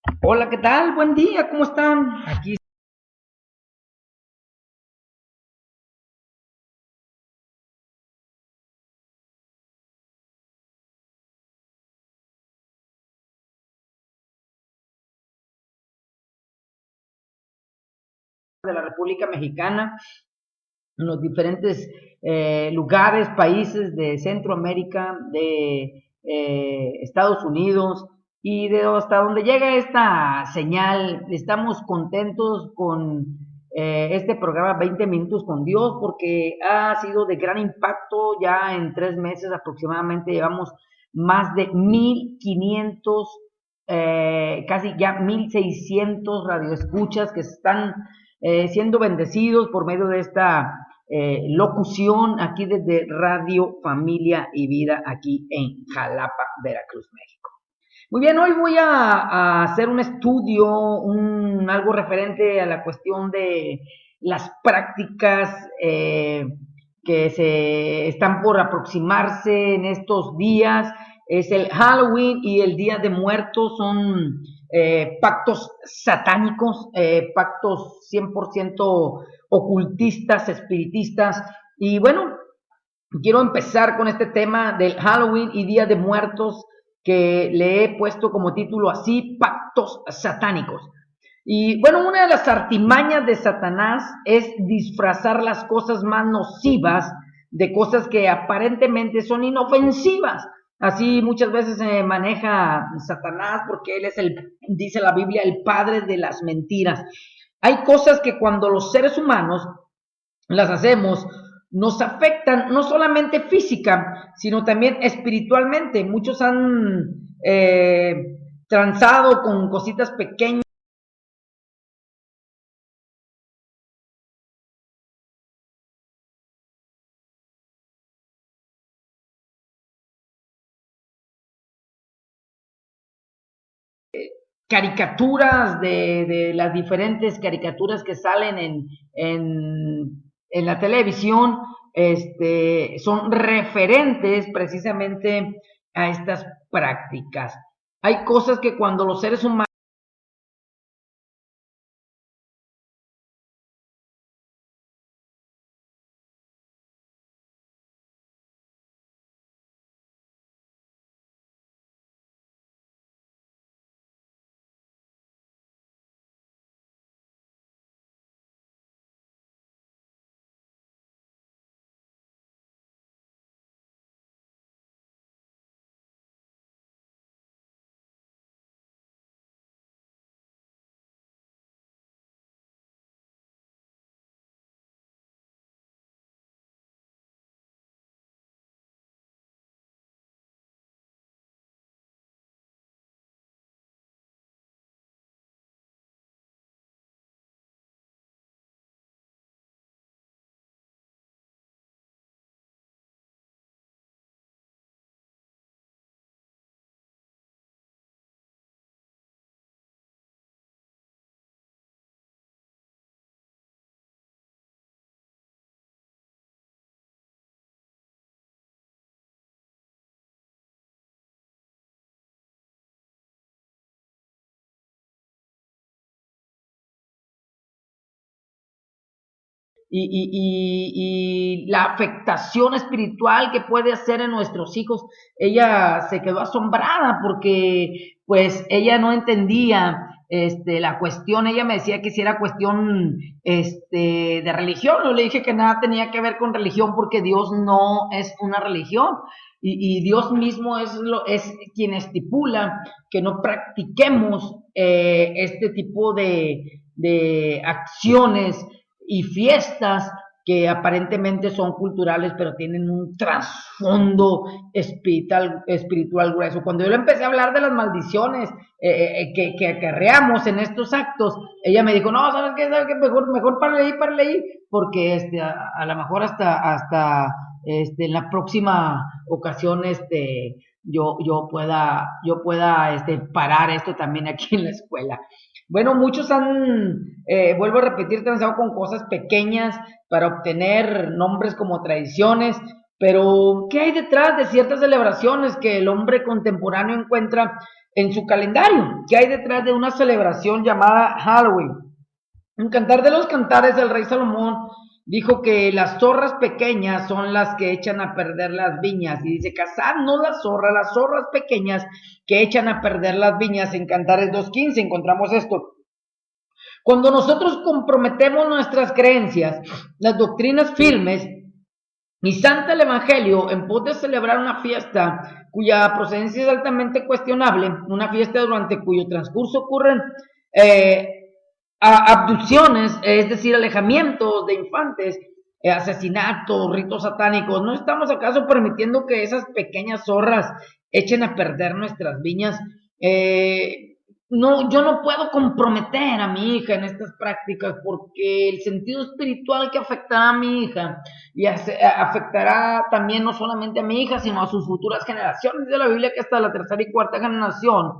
Hola, ¿qué tal? Buen día, ¿cómo están? Aquí de la República Mexicana, en los diferentes lugares, países de Centroamérica, de Estados Unidos y de hasta donde llega esta señal. Estamos contentos con este programa 20 minutos con Dios porque ha sido de gran impacto. Ya en 3 meses aproximadamente llevamos más de 1,500, casi ya 1,600 radioescuchas que están siendo bendecidos por medio de esta locución aquí desde Radio Familia y Vida aquí en Jalapa, Veracruz, México. Muy bien, hoy voy a hacer un estudio, algo referente a la cuestión de las prácticas que se están por aproximarse en estos días. Es el Halloween y el Día de Muertos, son pactos satánicos, pactos 100% ocultistas, espiritistas. Y bueno, quiero empezar con este tema del Halloween y Día de Muertos, que le he puesto como título así, pactos satánicos. Y bueno, una de las artimañas de Satanás es disfrazar las cosas más nocivas de cosas que aparentemente son inofensivas. Así muchas veces se maneja Satanás porque él es dice la Biblia, el padre de las mentiras. Hay cosas que cuando los seres humanos las hacemos, nos afectan no solamente física, sino también espiritualmente. Muchos han transado con cositas pequeñas, caricaturas de las diferentes caricaturas que salen en la televisión, son referentes precisamente a estas prácticas. Hay cosas que cuando los seres humanos y la afectación espiritual que puede hacer en nuestros hijos, ella se quedó asombrada porque pues ella no entendía la cuestión. Ella me decía que si era cuestión de religión. Yo le dije que nada tenía que ver con religión porque Dios no es una religión. Y Dios mismo es quien estipula que no practiquemos este tipo de acciones y fiestas que aparentemente son culturales, pero tienen un trasfondo espiritual grueso. Cuando yo le empecé a hablar de las maldiciones que acarreamos en estos actos, ella me dijo, no, ¿sabes qué? ¿Sabes qué? Mejor párale ahí, porque a lo mejor hasta en la próxima ocasión yo pueda parar esto también aquí en la escuela. Bueno, muchos vuelvo a repetir, transado con cosas pequeñas para obtener nombres como tradiciones, pero ¿qué hay detrás de ciertas celebraciones que el hombre contemporáneo encuentra en su calendario. ¿Qué hay detrás de una celebración llamada Halloween? En Cantar de los Cantares, el rey Salomón dijo que las zorras pequeñas son las que echan a perder las viñas. Y dice, cazad no las zorras pequeñas que echan a perder las viñas. En Cantares 2:15 encontramos esto. Cuando nosotros comprometemos nuestras creencias, las doctrinas firmes y santa el Evangelio en pos de celebrar una fiesta cuya procedencia es altamente cuestionable, una fiesta durante cuyo transcurso ocurren abducciones, es decir, alejamientos de infantes, asesinatos, ritos satánicos. ¿No estamos acaso permitiendo que esas pequeñas zorras echen a perder nuestras viñas? No, yo no puedo comprometer a mi hija en estas prácticas porque el sentido espiritual que afectará a mi hija y afectará también no solamente a mi hija, sino a sus futuras generaciones. Dice la Biblia que hasta la tercera y cuarta generación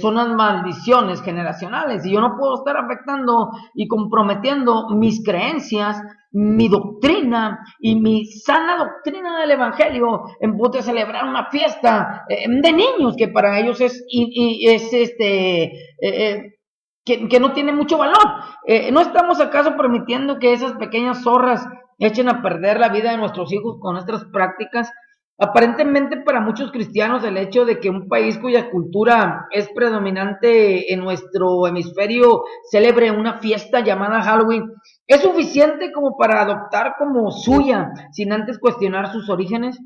son las maldiciones generacionales, y yo no puedo estar afectando y comprometiendo mis creencias, mi doctrina y mi sana doctrina del Evangelio en pos de celebrar una fiesta de niños que para ellos es que no tiene mucho valor. ¿No estamos acaso permitiendo que esas pequeñas zorras echen a perder la vida de nuestros hijos con nuestras prácticas? Aparentemente para muchos cristianos el hecho de que un país cuya cultura es predominante en nuestro hemisferio celebre una fiesta llamada Halloween es suficiente como para adoptar como suya sin antes cuestionar sus orígenes.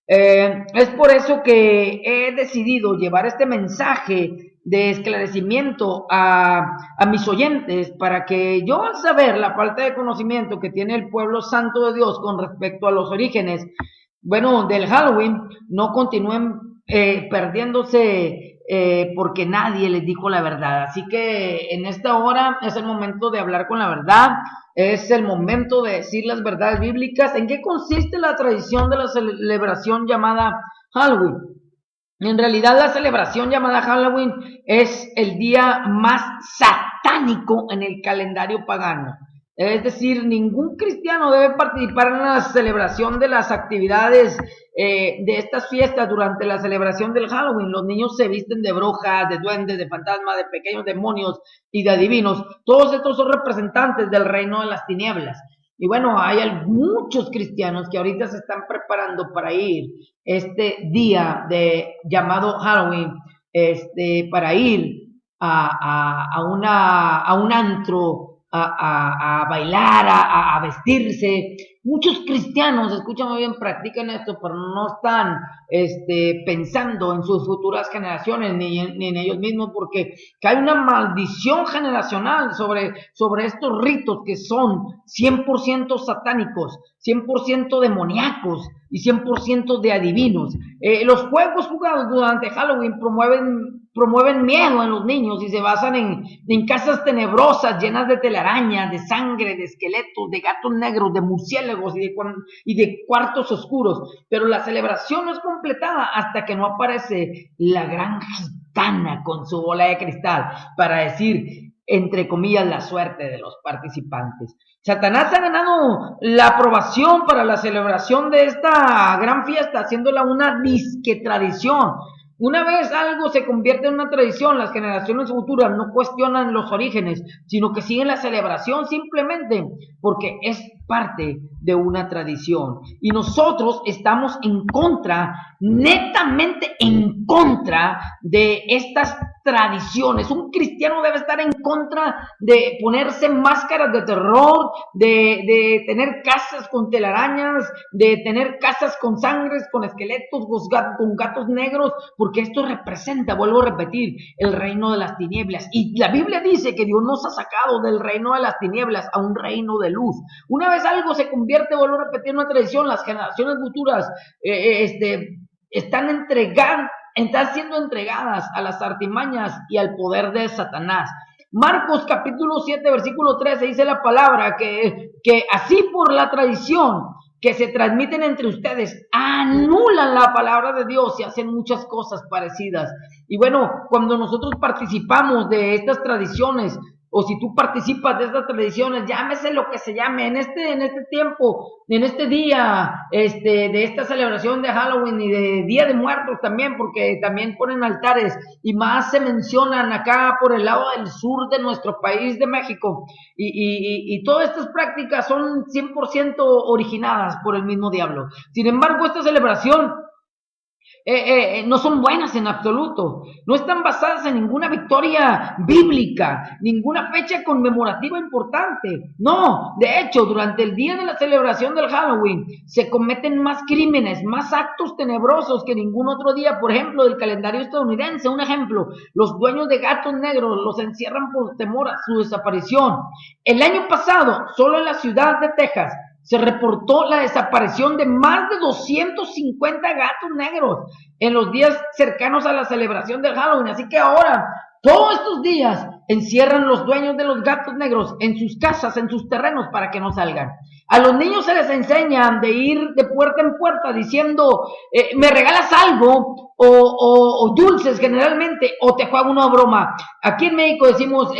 Es por eso que he decidido llevar este mensaje de esclarecimiento a mis oyentes, para que yo, al saber la falta de conocimiento que tiene el pueblo santo de Dios con respecto a los orígenes, bueno, del Halloween, no continúen perdiéndose porque nadie les dijo la verdad. Así que en esta hora es el momento de hablar con la verdad, es el momento de decir las verdades bíblicas. ¿En qué consiste la tradición de la celebración llamada Halloween? En realidad la celebración llamada Halloween es el día más satánico en el calendario pagano. Es decir, ningún cristiano debe participar en la celebración de las actividades de estas fiestas durante la celebración del Halloween. Los niños se visten de brujas, de duendes, de fantasmas, de pequeños demonios y de adivinos. Todos estos son representantes del reino de las tinieblas. Y bueno, hay muchos cristianos que ahorita se están preparando para ir este día llamado Halloween, para ir a un antro, a bailar, a vestirse. Muchos cristianos, escúchame bien, practican esto, pero no están pensando en sus futuras generaciones ni en ellos mismos, porque hay una maldición generacional sobre estos ritos que son 100% satánicos, 100% demoníacos y 100% de adivinos. Los juegos jugados durante Halloween promueven miedo en los niños y se basan en casas tenebrosas llenas de telarañas, de sangre, de esqueletos, de gatos negros, de murciélagos y de cuartos oscuros. Pero la celebración no es completada hasta que no aparece la gran gitana con su bola de cristal para decir, entre comillas, la suerte de los participantes. Satanás ha ganado la aprobación para la celebración de esta gran fiesta, haciéndola una disque tradición. Una vez algo se convierte en una tradición, las generaciones futuras no cuestionan los orígenes, sino que siguen la celebración simplemente porque es parte de una tradición. Y nosotros estamos en contra, netamente en contra de estas tradiciones. Un cristiano debe estar en contra de ponerse máscaras de terror, de tener casas con telarañas, de tener casas con sangres, con esqueletos, con gatos negros, porque esto representa, vuelvo a repetir, el reino de las tinieblas. Y la Biblia dice que Dios nos ha sacado del reino de las tinieblas a un reino de luz. Una vez algo se convierte, vuelvo a repetir, en una tradición, las generaciones futuras están siendo entregadas a las artimañas y al poder de Satanás. Marcos capítulo 7 versículo 13 dice la palabra que así por la tradición que se transmiten entre ustedes anulan la palabra de Dios y hacen muchas cosas parecidas. Y bueno, cuando nosotros participamos de estas tradiciones, o si tú participas de estas tradiciones, llámese lo que se llame, en este tiempo, en este día, de esta celebración de Halloween y de Día de Muertos también, porque también ponen altares y más se mencionan acá por el lado del sur de nuestro país de México, y todas estas prácticas son 100% originadas por el mismo diablo. Sin embargo, esta celebración no son buenas en absoluto, no están basadas en ninguna victoria bíblica, ninguna fecha conmemorativa importante. No, de hecho, durante el día de la celebración del Halloween se cometen más crímenes, más actos tenebrosos que ningún otro día, por ejemplo, del calendario estadounidense. Un ejemplo, los dueños de gatos negros los encierran por temor a su desaparición. El año pasado, solo en la ciudad de Texas, se reportó la desaparición de más de 250 gatos negros en los días cercanos a la celebración del Halloween. Así que ahora, todos estos días, encierran los dueños de los gatos negros en sus casas, en sus terrenos, para que no salgan. A los niños se les enseña de ir de puerta en puerta diciendo, ¿me regalas algo? O dulces generalmente, o te juego una broma. Aquí en México decimos,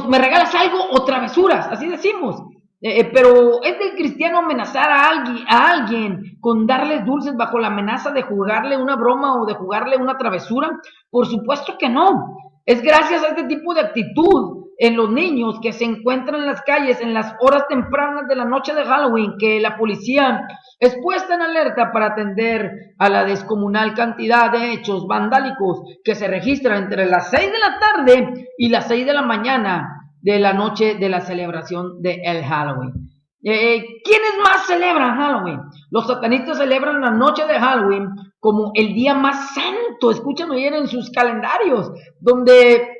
¿me regalas algo o travesuras? Así decimos. Pero ¿es del cristiano amenazar a alguien con darles dulces bajo la amenaza de jugarle una broma o de jugarle una travesura? Por supuesto que no. Es gracias a este tipo de actitud en los niños que se encuentran en las calles en las horas tempranas de la noche de Halloween que la policía es puesta en alerta para atender a la descomunal cantidad de hechos vandálicos que se registran entre las 6 de la tarde y las 6 de la mañana de la noche de la celebración de el Halloween. ¿Quiénes más celebran Halloween? Los satanistas celebran la noche de Halloween como el día más santo, escuchen bien, en sus calendarios, donde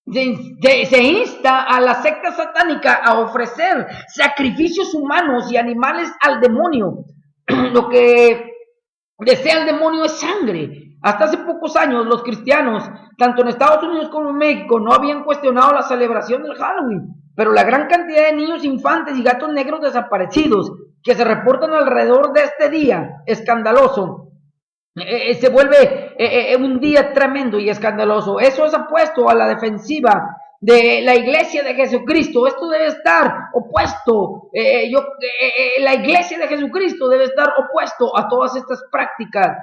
se insta a la secta satánica a ofrecer sacrificios humanos y animales al demonio. Lo que desea el demonio es sangre. Hasta hace pocos años los cristianos, tanto en Estados Unidos como en México, no habían cuestionado la celebración del Halloween, pero la gran cantidad de niños infantes y gatos negros desaparecidos que se reportan alrededor de este día escandaloso, se vuelve un día tremendo y escandaloso. Eso es apuesto a la defensiva de la iglesia de Jesucristo. Esto debe estar opuesto, la iglesia de Jesucristo debe estar opuesto a todas estas prácticas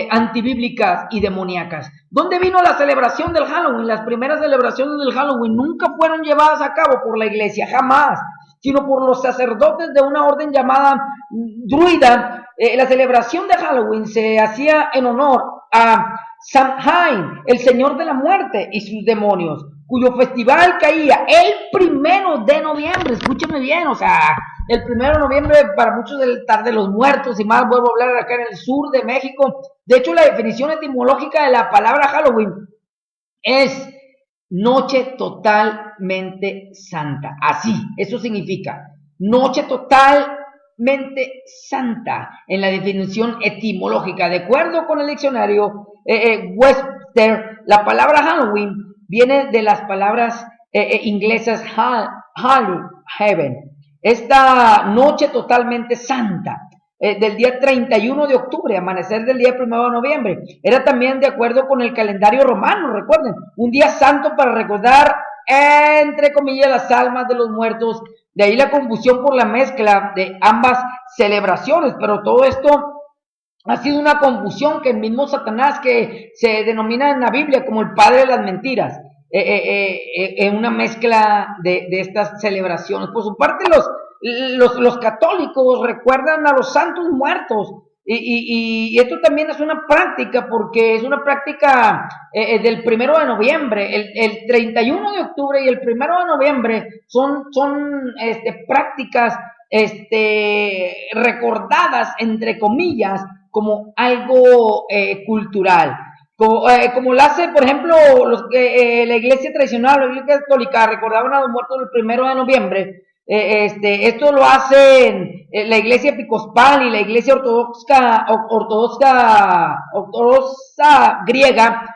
antibíblicas y demoníacas. ¿Dónde vino la celebración del Halloween? Las primeras celebraciones del Halloween nunca fueron llevadas a cabo por la iglesia, jamás, sino por los sacerdotes de una orden llamada druida. La celebración de Halloween se hacía en honor a Samhain, el señor de la muerte y sus demonios, cuyo festival caía el 1 de noviembre, escúcheme bien, o sea, el 1 de noviembre para muchos del Tarde de los Muertos, y más vuelvo a hablar acá en el sur de México. De hecho, la definición etimológica de la palabra Halloween es noche totalmente santa, así, eso significa, noche totalmente santa, en la definición etimológica. De acuerdo con el diccionario Webster, la palabra Halloween viene de las palabras inglesas Halloween, heaven. Esta noche totalmente santa, del día 31 de octubre, amanecer del día 1 de noviembre, era también de acuerdo con el calendario romano, recuerden, un día santo para recordar, entre comillas, las almas de los muertos. De ahí la confusión por la mezcla de ambas celebraciones, pero todo esto ha sido una confusión que el mismo Satanás, que se denomina en la Biblia como el padre de las mentiras, una mezcla de estas celebraciones. Por su parte, los católicos recuerdan a los santos muertos, y esto también es una práctica, porque es una práctica del 1 de noviembre, el 31 de octubre y el 1 de noviembre son prácticas recordadas, entre comillas, como algo cultural. Como lo hace, por ejemplo, la iglesia tradicional, la iglesia católica, recordaban a los muertos el 1 de noviembre. Esto lo hacen la iglesia episcopal y la iglesia ortodoxa griega,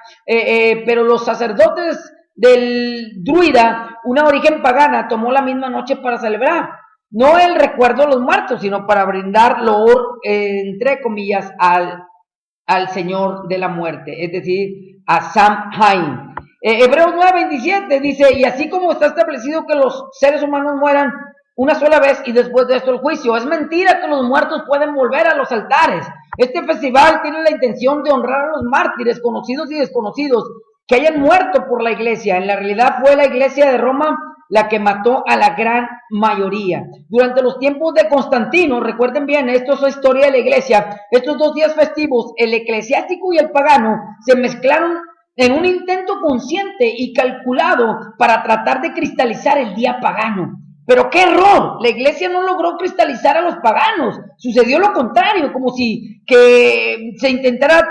pero los sacerdotes del druida, una origen pagana, tomó la misma noche para celebrar, no el recuerdo de los muertos, sino para brindar loor, entre comillas, al Señor de la muerte, es decir, a Samhain. Hebreos 9:27 dice, y así como está establecido que los seres humanos mueran una sola vez y después de esto el juicio. Es mentira que los muertos pueden volver a los altares. Este festival tiene la intención de honrar a los mártires, conocidos y desconocidos, que hayan muerto por la iglesia. En la realidad fue la iglesia de Roma la que mató a la gran mayoría. Durante los tiempos de Constantino, recuerden bien, esto es historia de la iglesia, estos dos días festivos, el eclesiástico y el pagano, se mezclaron en un intento consciente y calculado para tratar de cristalizar el día pagano. Pero qué error, la iglesia no logró cristalizar a los paganos, sucedió lo contrario, como si que se intentara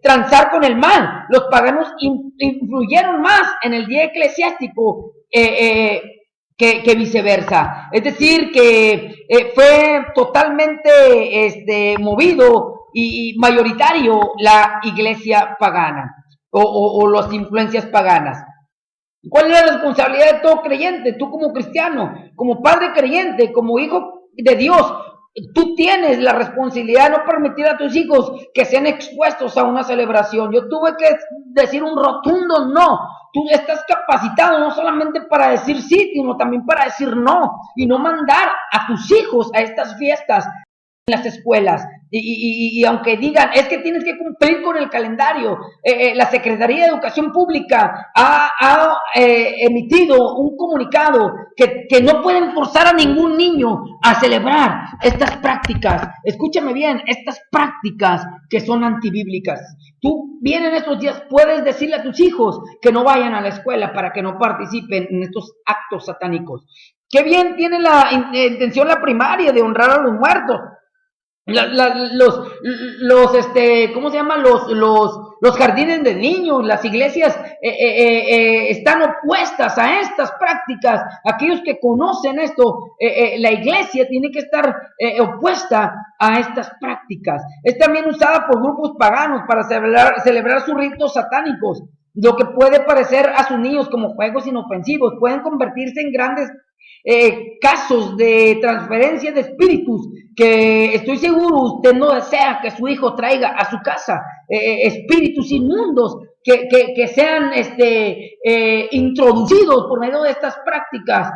transar con el mal. Los paganos influyeron más en el día eclesiástico que viceversa. Es decir, que fue totalmente movido y mayoritario la iglesia pagana o las influencias paganas. ¿Cuál es la responsabilidad de todo creyente? Tú como cristiano, como padre creyente, como hijo de Dios, tú tienes la responsabilidad de no permitir a tus hijos que sean expuestos a una celebración. Yo tuve que decir un rotundo no. Tú estás capacitado no solamente para decir sí, sino también para decir no. Y no mandar a tus hijos a estas fiestas en las escuelas. Y aunque digan, es que tienes que cumplir con el calendario, la Secretaría de Educación Pública ha emitido un comunicado que no pueden forzar a ningún niño a celebrar estas prácticas. Escúchame bien, estas prácticas que son antibíblicas. Tú bien en estos días puedes decirle a tus hijos que no vayan a la escuela para que no participen en estos actos satánicos. Qué bien tiene la intención la primaria de honrar a los muertos. ¿Cómo se llama? Los jardines de niños, las iglesias están opuestas a estas prácticas. Aquellos que conocen esto, la iglesia tiene que estar opuesta a estas prácticas. Es también usada por grupos paganos para celebrar sus ritos satánicos. Lo que puede parecer a sus niños como juegos inofensivos pueden convertirse en grandes casos de transferencia de espíritus que estoy seguro usted no desea que su hijo traiga a su casa, espíritus inmundos que sean introducidos por medio de estas prácticas.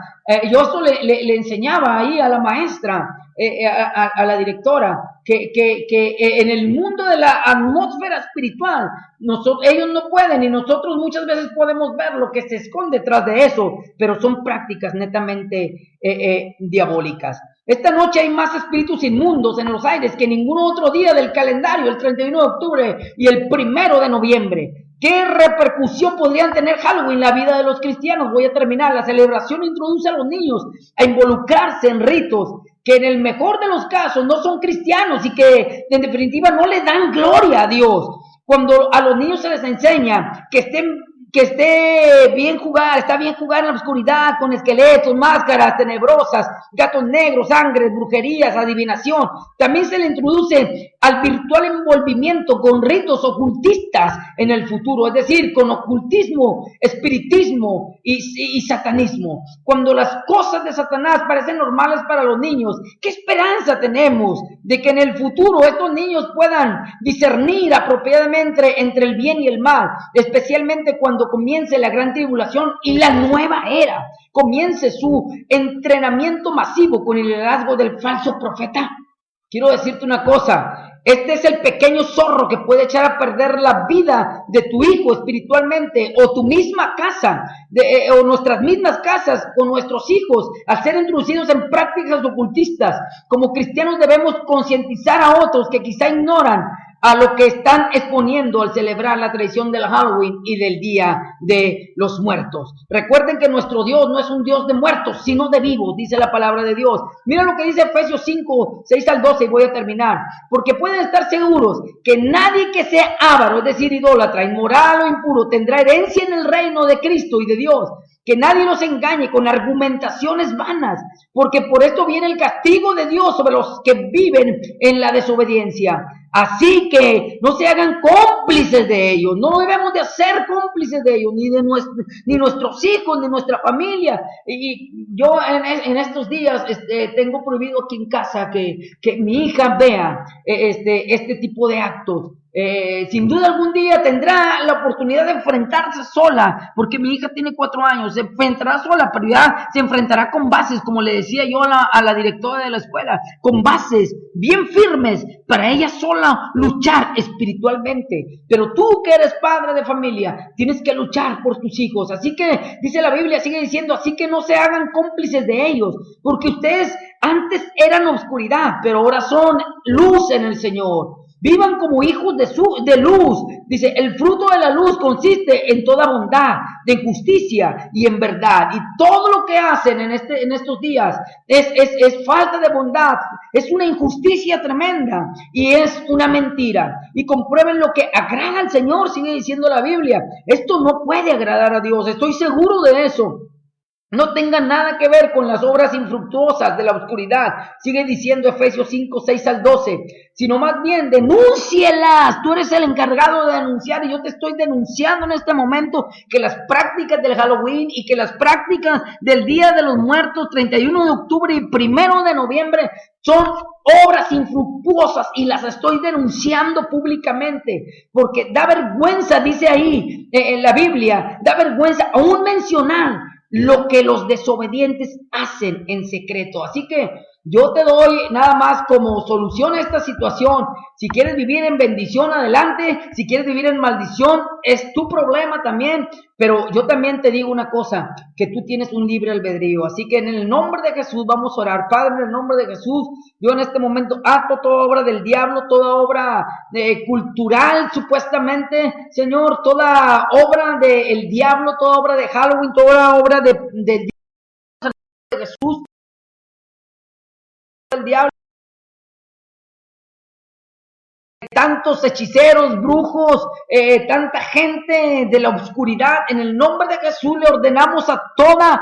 Yo eso le enseñaba ahí a la maestra, a la directora, que en el mundo de la atmósfera espiritual ellos no pueden y nosotros muchas veces podemos ver lo que se esconde detrás de eso, pero son prácticas netamente diabólicas. Esta noche hay más espíritus inmundos en los aires que ningún otro día del calendario, el 31 de octubre y el 1 de noviembre. ¿Qué repercusión podrían tener Halloween en la vida de los cristianos? Voy a terminar. La celebración introduce a los niños a involucrarse en ritos que en el mejor de los casos no son cristianos y que en definitiva no le dan gloria a Dios. Cuando a los niños se les enseña que esté bien jugar, está bien jugar en la oscuridad con esqueletos, máscaras tenebrosas, gatos negros, sangre, brujerías, adivinación. También se le introduce al virtual envolvimiento con ritos ocultistas en el futuro, es decir, con ocultismo, espiritismo y satanismo. Cuando las cosas de Satanás parecen normales para los niños, ¿qué esperanza tenemos de que en el futuro estos niños puedan discernir apropiadamente entre el bien y el mal, especialmente cuando comience la gran tribulación y la nueva era, comience su entrenamiento masivo con el liderazgo del falso profeta? Quiero decirte una cosa, este es el pequeño zorro que puede echar a perder la vida de tu hijo espiritualmente, o tu misma casa, o nuestras mismas casas con nuestros hijos, al ser introducidos en prácticas ocultistas. Como cristianos debemos concientizar a otros que quizá ignoran a lo que están exponiendo al celebrar la tradición del Halloween y del Día de los Muertos. Recuerden que nuestro Dios no es un Dios de muertos, sino de vivos, dice la palabra de Dios. Mira lo que dice Efesios 5, 6 al 12, y voy a terminar. Porque pueden estar seguros que nadie que sea avaro, es decir, idólatra, inmoral o impuro, tendrá herencia en el reino de Cristo y de Dios. Que nadie nos engañe con argumentaciones vanas, porque por esto viene el castigo de Dios sobre los que viven en la desobediencia. Así que no se hagan cómplices de ellos, no debemos de ser cómplices de ellos, ni nuestros hijos, ni nuestra familia. Y yo en estos días tengo prohibido aquí en casa que mi hija vea este tipo de actos. Sin duda algún día tendrá la oportunidad de enfrentarse sola, porque mi hija tiene 4 años, se enfrentará sola, pero ya se enfrentará con bases, como le decía yo a la directora de la escuela, con bases bien firmes para ella sola luchar espiritualmente. Pero tú que eres padre de familia, tienes que luchar por tus hijos. Así que dice la Biblia, sigue diciendo, así que no se hagan cómplices de ellos, porque ustedes antes eran oscuridad, pero ahora son luz en el Señor. Vivan como hijos de luz. Dice, el fruto de la luz consiste en toda bondad, de justicia y en verdad. Y todo lo que hacen en estos días es falta de bondad, es una injusticia tremenda y es una mentira. Y comprueben lo que agrada al Señor, sigue diciendo la Biblia. Esto no puede agradar a Dios, estoy seguro de eso. No tengan nada que ver con las obras infructuosas de la oscuridad. Sigue diciendo Efesios 5, 6 al 12. Sino más bien, denúncielas. Tú eres el encargado de denunciar y yo te estoy denunciando en este momento que las prácticas del Halloween y que las prácticas del Día de los Muertos, 31 de octubre y 1 de noviembre, son obras infructuosas y las estoy denunciando públicamente. Porque da vergüenza, dice ahí en la Biblia, da vergüenza aún mencionar lo que los desobedientes hacen en secreto. Así que yo te doy nada más como solución a esta situación. Si quieres vivir en bendición, adelante. Si quieres vivir en maldición, es tu problema también. Pero yo también te digo una cosa, que tú tienes un libre albedrío. Así que en el nombre de Jesús vamos a orar. Padre, en el nombre de Jesús, yo en este momento ato toda obra del diablo, toda obra cultural supuestamente, Señor, toda obra del diablo, toda obra de Halloween, toda obra de Jesús, del diablo. Tantos hechiceros, brujos, tanta gente de la oscuridad, en el nombre de Jesús le ordenamos a toda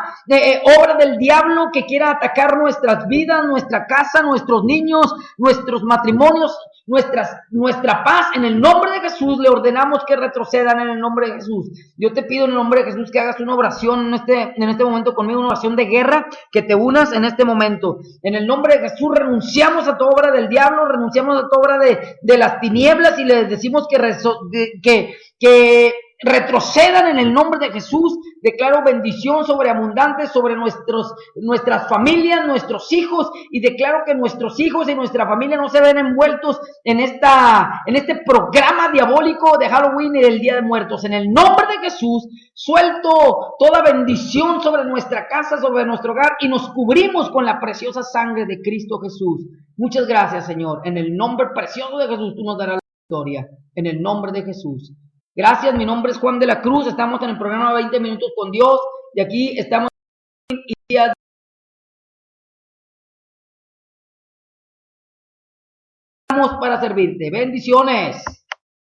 obra del diablo que quiera atacar nuestras vidas, nuestra casa, nuestros niños, nuestros matrimonios, nuestra paz, en el nombre de Jesús le ordenamos que retrocedan en el nombre de Jesús. Yo te pido en el nombre de Jesús que hagas una oración en este momento conmigo, una oración de guerra, que te unas en este momento. En el nombre de Jesús renunciamos a toda obra del diablo, renunciamos a toda obra de las tinieblas y les decimos que retrocedan en el nombre de Jesús. Declaro bendición sobreabundante sobre nuestras familias, nuestros hijos, y declaro que nuestros hijos y nuestra familia no se ven envueltos en este programa diabólico de Halloween y del Día de Muertos. En el nombre de Jesús suelto toda bendición sobre nuestra casa, sobre nuestro hogar, y nos cubrimos con la preciosa sangre de Cristo Jesús. Muchas gracias, Señor. En el nombre precioso de Jesús tú nos darás la victoria. En el nombre de Jesús. Gracias, mi nombre es Juan de la Cruz, estamos en el programa 20 Minutos con Dios, y aquí estamos para servirte. Bendiciones.